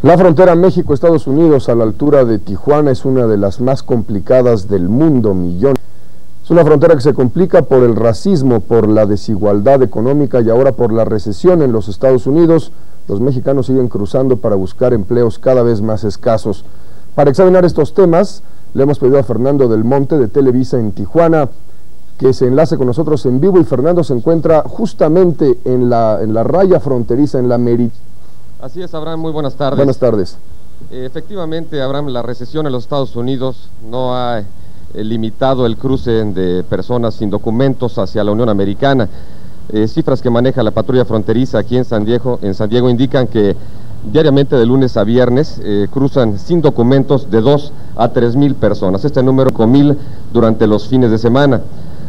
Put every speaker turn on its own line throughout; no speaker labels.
La frontera México-Estados Unidos a la altura de Tijuana es una de las más complicadas del mundo, Es una frontera que se complica por el racismo, por la desigualdad económica y ahora por la recesión en los Estados Unidos. Los mexicanos siguen cruzando para buscar empleos cada vez más escasos. Para examinar estos temas, le hemos pedido a Fernando del Monte de Televisa en Tijuana que se enlace con nosotros en vivo, y Fernando se encuentra justamente en la raya fronteriza, en la
Así es, Abraham, muy buenas tardes.
Buenas tardes.
Efectivamente, Abraham, la recesión en los Estados Unidos no ha limitado el cruce de personas sin documentos hacia la Unión Americana. Cifras que maneja la patrulla fronteriza aquí en San Diego indican que diariamente de lunes a viernes cruzan sin documentos de 2 a 3 mil personas. Este número 5,000 durante los fines de semana.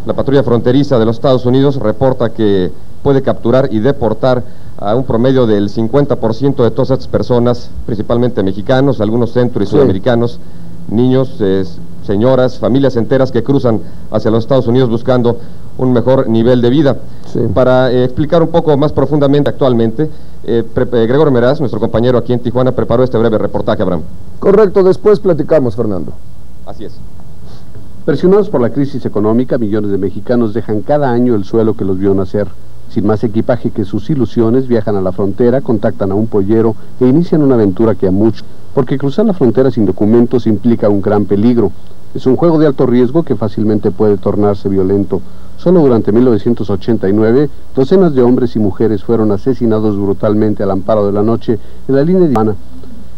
La patrulla fronteriza de los Estados Unidos reporta que puede capturar y deportar a un promedio del 50% de todas estas personas, principalmente mexicanos, algunos centro y sudamericanos, niños, señoras, familias enteras que cruzan hacia los Estados Unidos buscando un mejor nivel de vida. Para explicar un poco más profundamente actualmente, Gregorio Meraz, nuestro compañero aquí en Tijuana, preparó este breve reportaje, Abraham.
Correcto, después platicamos, Fernando.
Así es.
Presionados por la crisis económica, millones de mexicanos dejan cada año el suelo que los vio nacer. Sin más equipaje que sus ilusiones, viajan a la frontera, contactan a un pollero e inician una aventura que a muchos, porque cruzar la frontera sin documentos implica un gran peligro. Es un juego de alto riesgo que fácilmente puede tornarse violento. Solo durante 1989, docenas de hombres y mujeres fueron asesinados brutalmente al amparo de la noche en la línea de Tijuana.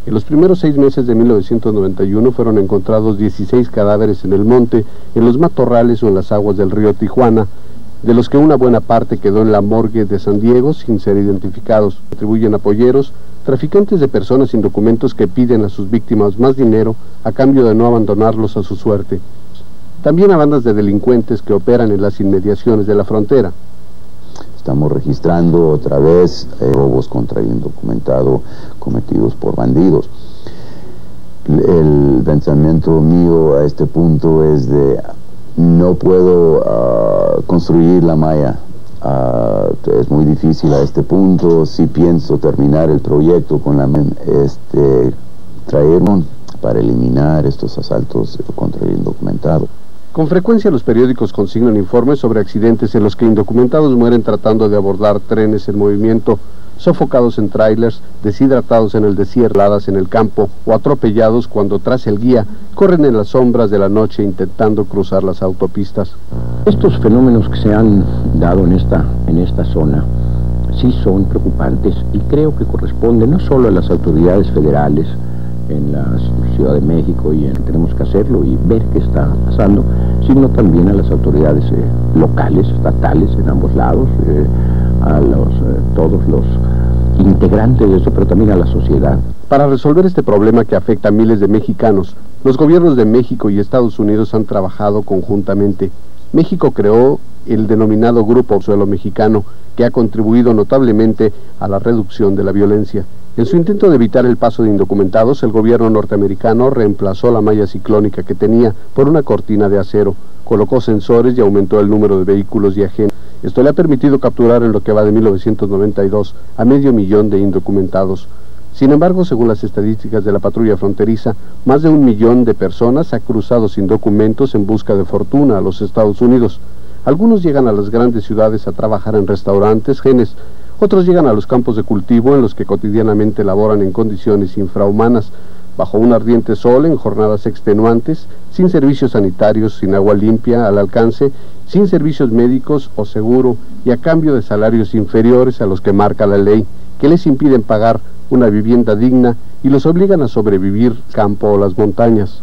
En los primeros 6 meses de 1991 fueron encontrados 16 cadáveres en el monte, en los matorrales o en las aguas del río Tijuana, de los que una buena parte quedó en la morgue de San Diego sin ser identificados. Atribuyen a polleros, traficantes de personas sin documentos que piden a sus víctimas más dinero a cambio de no abandonarlos a su suerte. También a bandas de delincuentes que operan en las inmediaciones de la frontera.
Estamos registrando otra vez robos contra el indocumentado cometidos por bandidos. El pensamiento mío a este punto es de no puedo construir la malla. Es muy difícil a este punto. Sí pienso terminar el proyecto con traerlo para eliminar estos asaltos contra el indocumentado.
Con frecuencia los periódicos consignan informes sobre accidentes en los que indocumentados mueren tratando de abordar trenes en movimiento, sofocados en trailers, deshidratados en el desierto, heladas en el campo o atropellados cuando tras el guía corren en las sombras de la noche intentando cruzar las autopistas.
Estos fenómenos que se han dado en esta zona sí son preocupantes y creo que corresponden no solo a las autoridades federales en la Ciudad de México tenemos que hacerlo y ver qué está pasando, sino también a las autoridades locales, estatales en ambos lados, a todos los integrantes de eso, pero también a la sociedad.
Para resolver este problema que afecta a miles de mexicanos, los gobiernos de México y Estados Unidos han trabajado conjuntamente. México creó el denominado Grupo Suelo Mexicano, que ha contribuido notablemente a la reducción de la violencia. En su intento de evitar el paso de indocumentados, el gobierno norteamericano reemplazó la malla ciclónica que tenía por una cortina de acero, colocó sensores y aumentó el número de vehículos y agentes. Esto le ha permitido capturar en lo que va de 1992 a 500,000 de indocumentados. Sin embargo, según las estadísticas de la patrulla fronteriza, más de 1 millón de personas ha cruzado sin documentos en busca de fortuna a los Estados Unidos. Algunos llegan a las grandes ciudades a trabajar en restaurantes, otros llegan a los campos de cultivo en los que cotidianamente laboran en condiciones infrahumanas, bajo un ardiente sol, en jornadas extenuantes, sin servicios sanitarios, sin agua limpia al alcance, sin servicios médicos o seguro y a cambio de salarios inferiores a los que marca la ley, que les impiden pagar una vivienda digna y los obligan a sobrevivir en el campo o las montañas.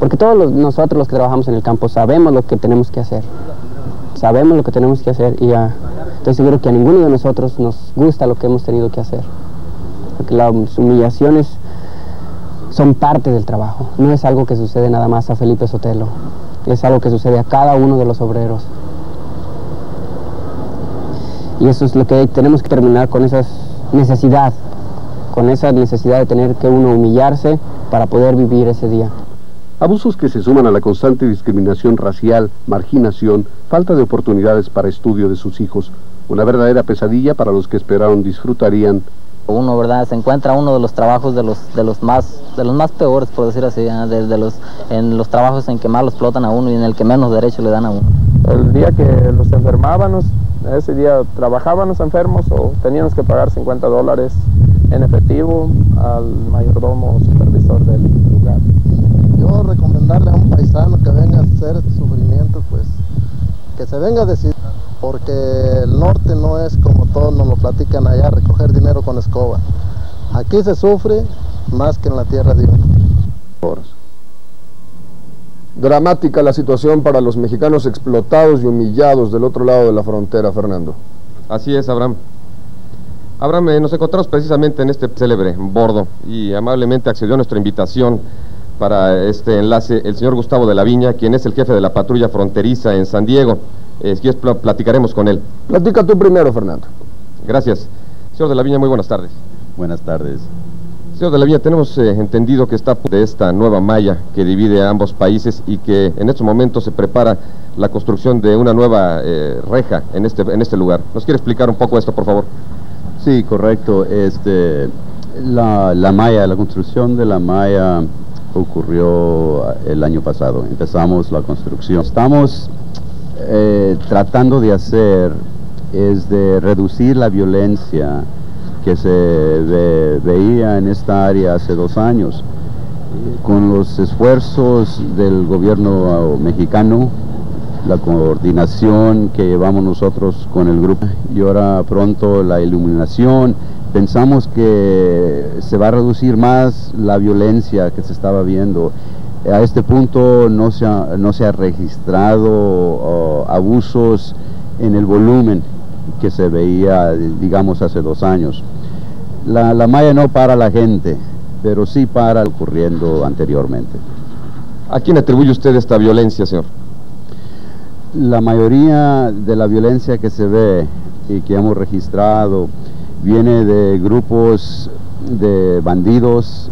Porque todos nosotros los que trabajamos en el campo sabemos lo que tenemos que hacer. Sabemos lo que tenemos que hacer y estoy seguro que a ninguno de nosotros nos gusta lo que hemos tenido que hacer. Porque las humillaciones son parte del trabajo. No es algo que sucede nada más a Felipe Sotelo. Es algo que sucede a cada uno de los obreros. Y eso es lo que tenemos que terminar con esa necesidad de tener que uno humillarse para poder vivir ese día.
Abusos que se suman a la constante discriminación racial, marginación, falta de oportunidades para estudio de sus hijos. Una verdadera pesadilla para los que esperaron disfrutarían
Uno, ¿verdad? Se encuentra uno de los trabajos de los más peores, por decir así, en los trabajos en que más lo explotan a uno y en el que menos derecho le dan a uno.
El día que los enfermábamos, ese día trabajábamos enfermos o teníamos que pagar $50 en efectivo al mayordomo supervisor del lugar.
Yo recomendarle a un paisano que venga a hacer este sufrimiento, pues que se venga a decidir, porque el norte no es como todos nos lo platican allá, recoger dinero con escoba. Aquí se sufre más que en la tierra de uno.
Dramática la situación para los mexicanos explotados y humillados del otro lado de la frontera, Fernando.
Así es, Abraham. Abraham, nos encontramos precisamente en este célebre bordo y amablemente accedió a nuestra invitación para este enlace el señor Gustavo de la Viña, quien es el jefe de la patrulla fronteriza en San Diego. Platicaremos con él.
Platica tú primero, Fernando.
Gracias. Señor de la Viña, muy buenas tardes.
Buenas tardes.
Señor de la Viña, tenemos entendido que está de esta nueva malla que divide a ambos países y que en estos momentos se prepara la construcción de una nueva reja en este lugar. ¿Nos quiere explicar un poco esto, por favor?
Sí, correcto. La malla, la construcción de la malla ocurrió el año pasado. Empezamos la construcción. Estamos tratando de hacer es de reducir la violencia que se veía en esta área hace 2 años. Con los esfuerzos del gobierno mexicano, la coordinación que llevamos nosotros con el grupo y ahora pronto la iluminación, pensamos que se va a reducir más la violencia que se estaba viendo. A este punto no se ha registrado abusos en el volumen que se veía, digamos, hace 2 años. La malla no para la gente, pero sí para ocurriendo anteriormente.
¿A quién atribuye usted esta violencia, señor?
La mayoría de la violencia que se ve y que hemos registrado viene de grupos de bandidos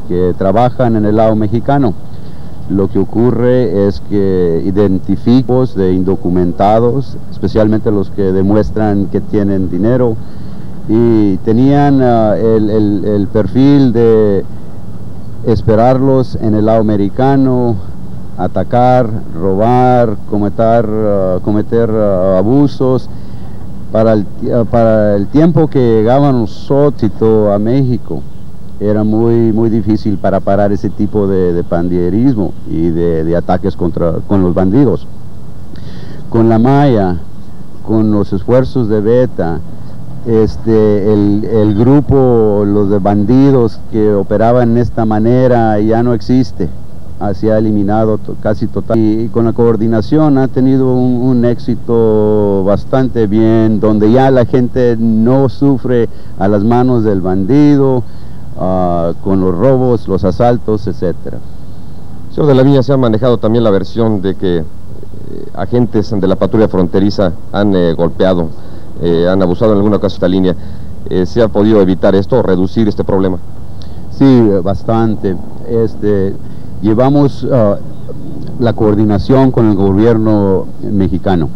que trabajan en el lado mexicano. Lo que ocurre es que identificamos de indocumentados, especialmente los que demuestran que tienen dinero, y tenían el perfil de esperarlos en el lado americano, atacar, robar, cometer abusos. Para el tiempo que llegábamos nosotros a México, era muy difícil para parar ese tipo de pandillerismo y de ataques con los bandidos. Con la malla, con los esfuerzos de Beta, el grupo, los de bandidos que operaban de esta manera ya no existe. Se ha eliminado casi total, y con la coordinación ha tenido un éxito bastante bien, donde ya la gente no sufre a las manos del bandido, con los robos, los asaltos, etcétera.
Señor de la Viña, se ha manejado también la versión de que agentes de la patrulla fronteriza han golpeado, han abusado en alguna ocasión esta línea. ¿Se ha podido evitar esto o reducir este problema?
Sí, bastante. Llevamos la coordinación con el gobierno mexicano,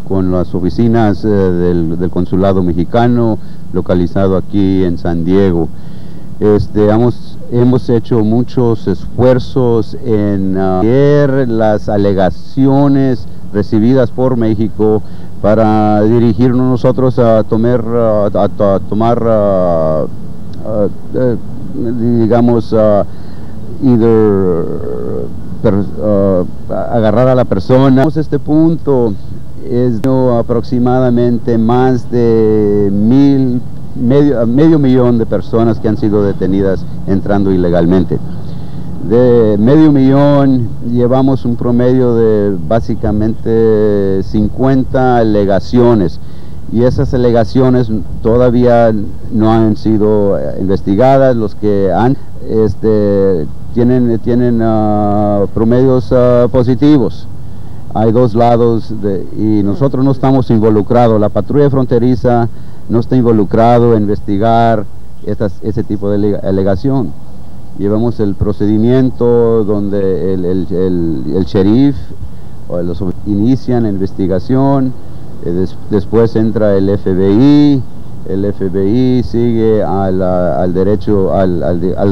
con las oficinas del consulado mexicano localizado aquí en San Diego. Hemos hecho muchos esfuerzos en ver las alegaciones recibidas por México para dirigirnos nosotros a tomar digamos, agarrar a la persona. Este punto es aproximadamente más de medio millón de personas que han sido detenidas entrando ilegalmente. De medio millón llevamos un promedio de básicamente 50 alegaciones, y esas alegaciones todavía no han sido investigadas. Los que han tienen promedios positivos. Hay 2 lados y nosotros no estamos involucrados. La patrulla fronteriza no está involucrado en investigar ese tipo de alegación. Llevamos el procedimiento donde el sheriff o los inician la investigación, después entra el FBI, el FBI sigue al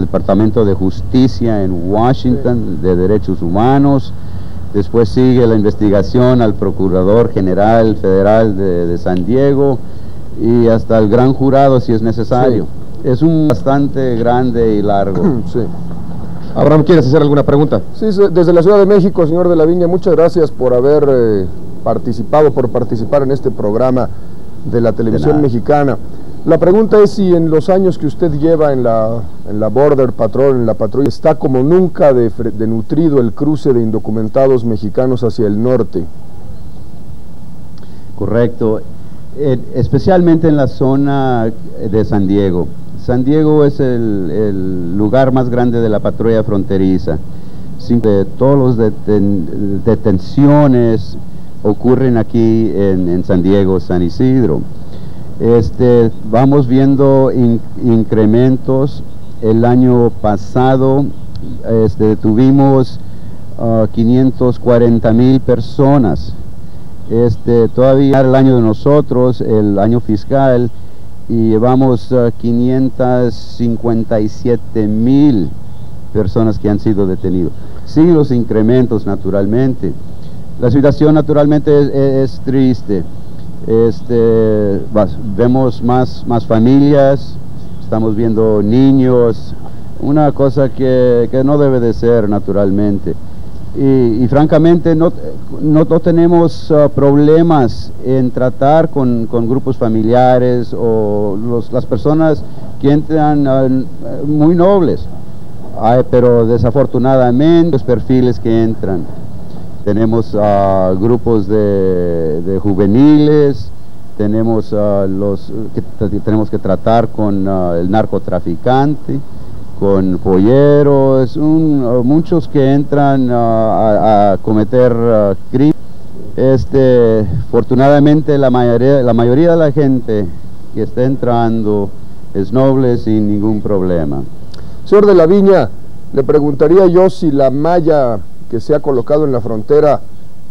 Departamento de Justicia en Washington de Derechos Humanos, después sigue la investigación al Procurador General Federal de San Diego y hasta el Gran Jurado si es necesario. Sí. Es un bastante grande y largo.
Sí.
Abraham, ¿quieres hacer alguna pregunta?
Sí, desde la Ciudad de México, señor de la Viña, muchas gracias por haber participar en este programa de la televisión mexicana. La pregunta es si en los años que usted lleva en la Border Patrol, en la patrulla, está como nunca de nutrido el cruce de indocumentados mexicanos hacia el norte.
Correcto, especialmente en la zona de San Diego. San Diego es el lugar más grande de la patrulla fronteriza. Todos los detenciones ocurren aquí en San Diego, San Isidro. Vamos viendo incrementos. El año pasado tuvimos 540,000 personas. Todavía el año de nosotros, el año fiscal, y llevamos 557,000 personas que han sido detenidos. Siguen los incrementos, naturalmente. La situación naturalmente es triste. Vemos más familias, estamos viendo niños, una cosa que no debe de ser, naturalmente. Y francamente no tenemos problemas en tratar con grupos familiares o las personas que entran muy nobles. Pero desafortunadamente los perfiles que entran. Tenemos grupos de juveniles, tenemos tenemos que tratar con el narcotraficante, con polleros, muchos que entran a cometer crímenes. Fortunadamente la mayoría de la gente que está entrando es noble sin ningún problema.
Señor de la Viña, le preguntaría yo si la malla que se ha colocado en la frontera,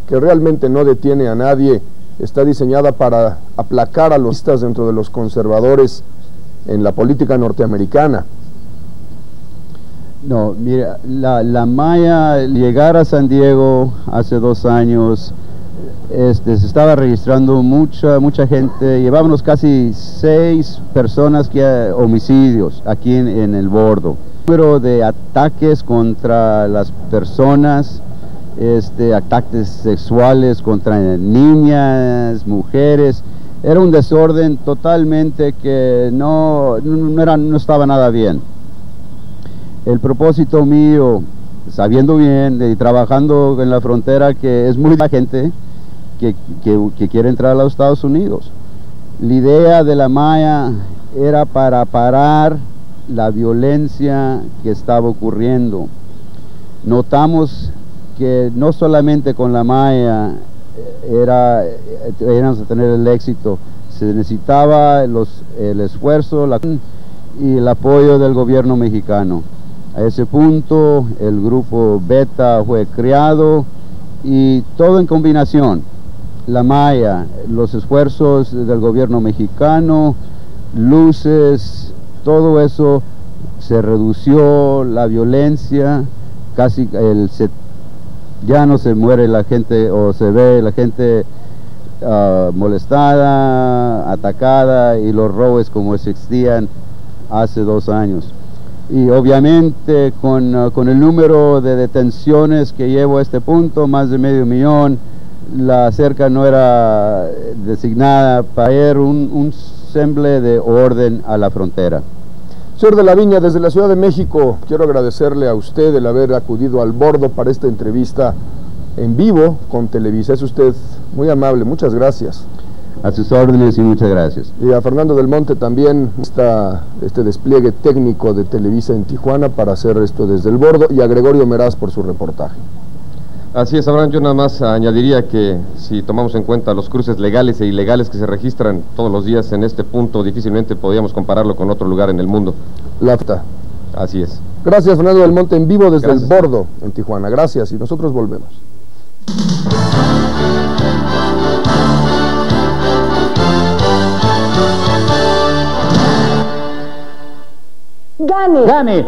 que realmente no detiene a nadie, está diseñada para aplacar a los listas dentro de los conservadores en la política norteamericana.
No, mira, la malla, llegar a San Diego hace 2 años, se estaba registrando mucha gente. Llevábamos casi 6 personas homicidios aquí en el bordo. El número de ataques contra las personas, ataques sexuales contra niñas, mujeres, era un desorden totalmente que no estaba nada bien. El propósito mío, sabiendo bien y trabajando en la frontera, que es mucha gente que quiere entrar a los Estados Unidos. La idea de la malla era para parar la violencia que estaba ocurriendo. Notamos que no solamente con la malla íbamos a tener el éxito, se necesitaba el esfuerzo y el apoyo del gobierno mexicano. A ese punto el grupo Beta fue creado y todo en combinación. La malla, los esfuerzos del gobierno mexicano, luces, todo eso se redució la violencia, casi ya no se muere la gente o se ve la gente molestada, atacada, y los robos como existían hace 2 años. Y obviamente con el número de detenciones que llevo a este punto, más de 500,000, la cerca no era designada para traer un semble de orden a la frontera.
Señor de la Viña, desde la Ciudad de México, quiero agradecerle a usted el haber acudido al bordo para esta entrevista en vivo con Televisa. Es usted muy amable, muchas gracias.
A sus órdenes y muchas gracias.
Y a Fernando del Monte también, este despliegue técnico de Televisa en Tijuana para hacer esto desde el bordo, y a Gregorio Meraz por su reportaje.
Así es, Abraham, yo nada más añadiría que si tomamos en cuenta los cruces legales e ilegales que se registran todos los días en este punto, difícilmente podríamos compararlo con otro lugar en el mundo. Así es.
Gracias, Fernando del Monte, en vivo desde el bordo en Tijuana. Gracias, y nosotros volvemos.
gane.